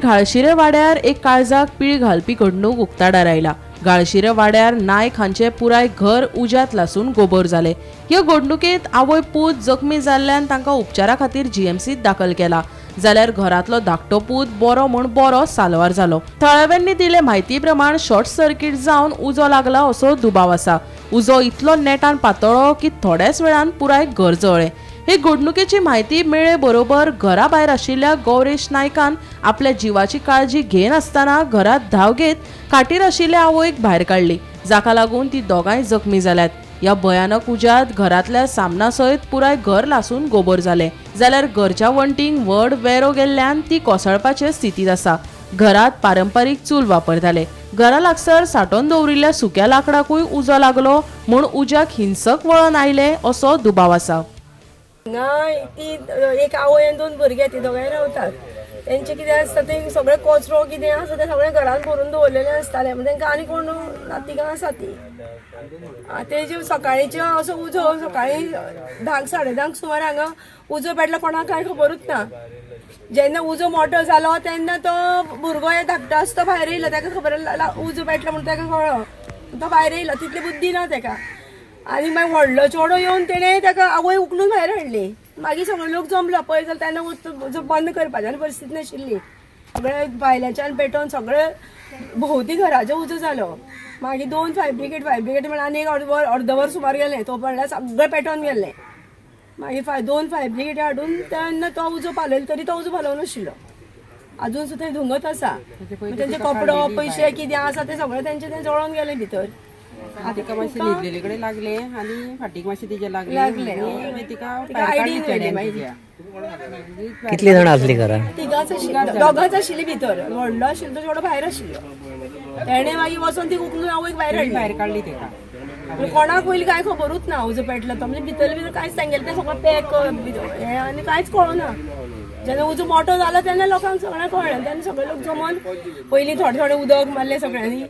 गाळशिरे वाड्यार एक काळजाक पीळ घालपी घडणूक उक्ताडार आयला। गाळशिरे वाड्यार नायक हांचे पुराय घर उज्यात लासून गोबर जाले। ह्या घडणुकेत आवय पूत जखमी जाल्ल्यान तांकां उपचारा खातीर जीएमसीत दाखल केला, जाल्यार घरातलो धाकटो पूत बरो म्हूण बरो साल्वार जालो। थळाव्यांनी दिले म्हायती प्रमाण शॉर्ट सर्किट जावन उजो लागला असो दुबाव आसा। उजो इतलो नेटान पातळ्ळो की थोड्याच वेळान पुराय घर जळ्ळें। हे घडणुकेची म्हायती मेळे बरोबर घरा भायर आशिल्ल्या गौरेश नायकान आपल्या जीवाची काळजी घेनासतना घरात धांव घेत खाटीर आशिल्ल्या आवयक भायर काडली, जाका लागून ती दोगांय जखमी जाल्यात। ह्या भयानक उज्यात घरातल्या सामना सयत पुराय घर लासून गोबर जाले, जाल्यार घरच्या वणटींक व्हड वेरो गेल्ल्यान ती कोसळपाचे स्थितीत आसा। घरात पारंपारीक चूल वापरताले। घरा लागसार साठोवन दवरिल्ल्या सुक्या लाकडाकूय उजो लागलो म्हूण उज्याक हिंसक वळण आयले असो दुबाव आसा। ती एक आवय आनी दोन भुरगे ती दोगांय रावतात। तेंचे कितें आसता ते सगळे कचरो कितें आसा ते सगळे घरान भरून दवरलेले आसताले, तांकां आनी कोण नातिकां आसा ती। तेजे सकाळीचे असो उजो सकाळी 10 साडे 10 सुमार हांगा उजो पेटलो, कोणाक कांय खबरूच ना। जेन्ना उजो मोठो जालो तेन्ना तो भुरगो धाकटो आसा तो भायर येयलो, ताका खबर उजो पेटलो म्हणून ताका कळ्ळो, तो भायर येयलो, तितली बुद्धी ना ताका। आनी मागीर व्हडलो चेडो येवन तेणे ताका आवय उखलून भायर हाडली। मागीर सगळे लोक जमलो पळय जाल्यार तेन्ना उजो बंद करपाची परिस्थिती नाशिल्ली। सगळे भायल्याच्यान पेटोवन सगळे भोवती घराचो उजो जालो। मागीर 2 फायर ब्रिगेड म्हणून आनी एक अर्दवर सुमार गेले, तो म्हणल्यार सगळे पेटोवन गेले। मागीर 2 फायर ब्रिगेड हाडून तेन्ना तो उजो पालयलो, तरी तो उजो पालवनाशिल्लो। अजून सुद्दां थंय धुंगत आसा। तेंचे कपडो पयशे कितें आसा ते सगळे तेंचे ते जळोवन गेले भितर। तिका मातशे न्हिदलेले कडेन लागले आनी फाटीक मातशे तिचे लागले। कितली जाणां आसली घरा? दोगांच आशिल्ली भितर, व्हडलो आशिल्लो तो चेडो भायर आशिल्लो। तेणे मागीर वचोन ती उखलून आवयक भायर काडली तेका। कोणाक पयलीं कांय खबरूच ना उजो पेटलो तो, म्हणजे भितर कांयच सांगेलें तें सगळें पॅक कर आनी कांयच कळना। जेन्ना उजो मोठो जालो तेन्ना लोकांक सगळें कळ्ळें, तेन्ना सगळे लोक जमोन पयलीं थोडे थोडे उदक मारलें सगळ्यांनी,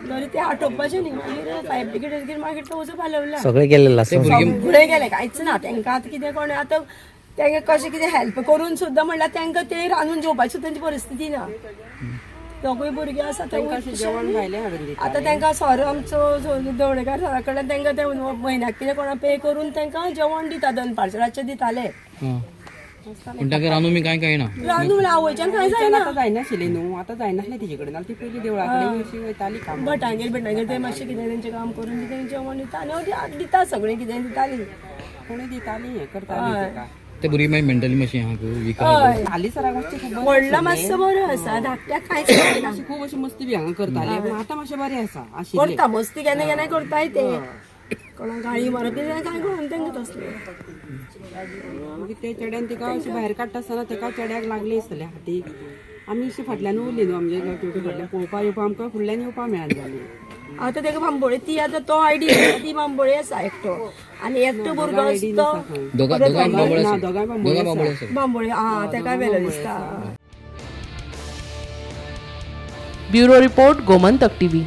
तरी ते आटोवपाचें न्ही। मागीर फायर ब्रिगेड मागीर तो उजो पालवला। सगळे गेले लासून? सगळे गेले, कांयच ना। तांकां आतां कितें कोण आतां तांकां कशें कितें हेल्प करून सुद्दां म्हणल्यार तांकां ते रांदून जेवपाची सुद्दां तांची परिस्थिती ना। दोगूय भुरगे आसा जेवण भायलें हाडून दिता। आतां तांकां सर आमचो दवडेकार सरा कडल्यान तांकां ते म्हयन्याक कितें कोणा पे करून तांकां जेवण दिता, दनपारचे रातचे दिताले। पण ताका रांदून बी कांय ना। रांदून आवयच्यान कांय जायना। आतां जायनाशिल्लें न्हू, आतां जायनासलें तिचे कडेन। ती पयलीं देवळा कडेन अशी वयताली काम भटांगेर ते मातशें कितें तेंचें काम करून कितें जेवण दिता आनी दिता सगळें कितें दिताली। कोणी दिताली हें करताली तेका। ते भुरगीं मागीर मेंटली मातशी हांगा हाली सराक मातशें खबर व्हडलो मातसो बरो आसा, धाकट्याक कांयच कळना। खूब अशी मस्ती बी हांगा करताली, पूण आतां मातशें बरें आसा। करता मस्ती केन्ना केन्ना करताय ते, कोणाक गाळी मारप कितें कांय कळना तांकां तसलें। मागीर ते चेड्यान तिका अशी भायर काडटा आसतना तेका चेड्याक लागली आसतलें हातीक। आमी अशी फाटल्यान उरली न्हू, आमचे फाटल्यान पळोवपा येवपा आमकां फुडल्यान येवपा मेळना जाली। आतां ताका बांबोळी ती आतां तो आयडी ती बांबोळी आसा एकटो, आनी एकटो भुरगो बांबोळी ताका वेलो दिसता। Bureau report Gomantak TV.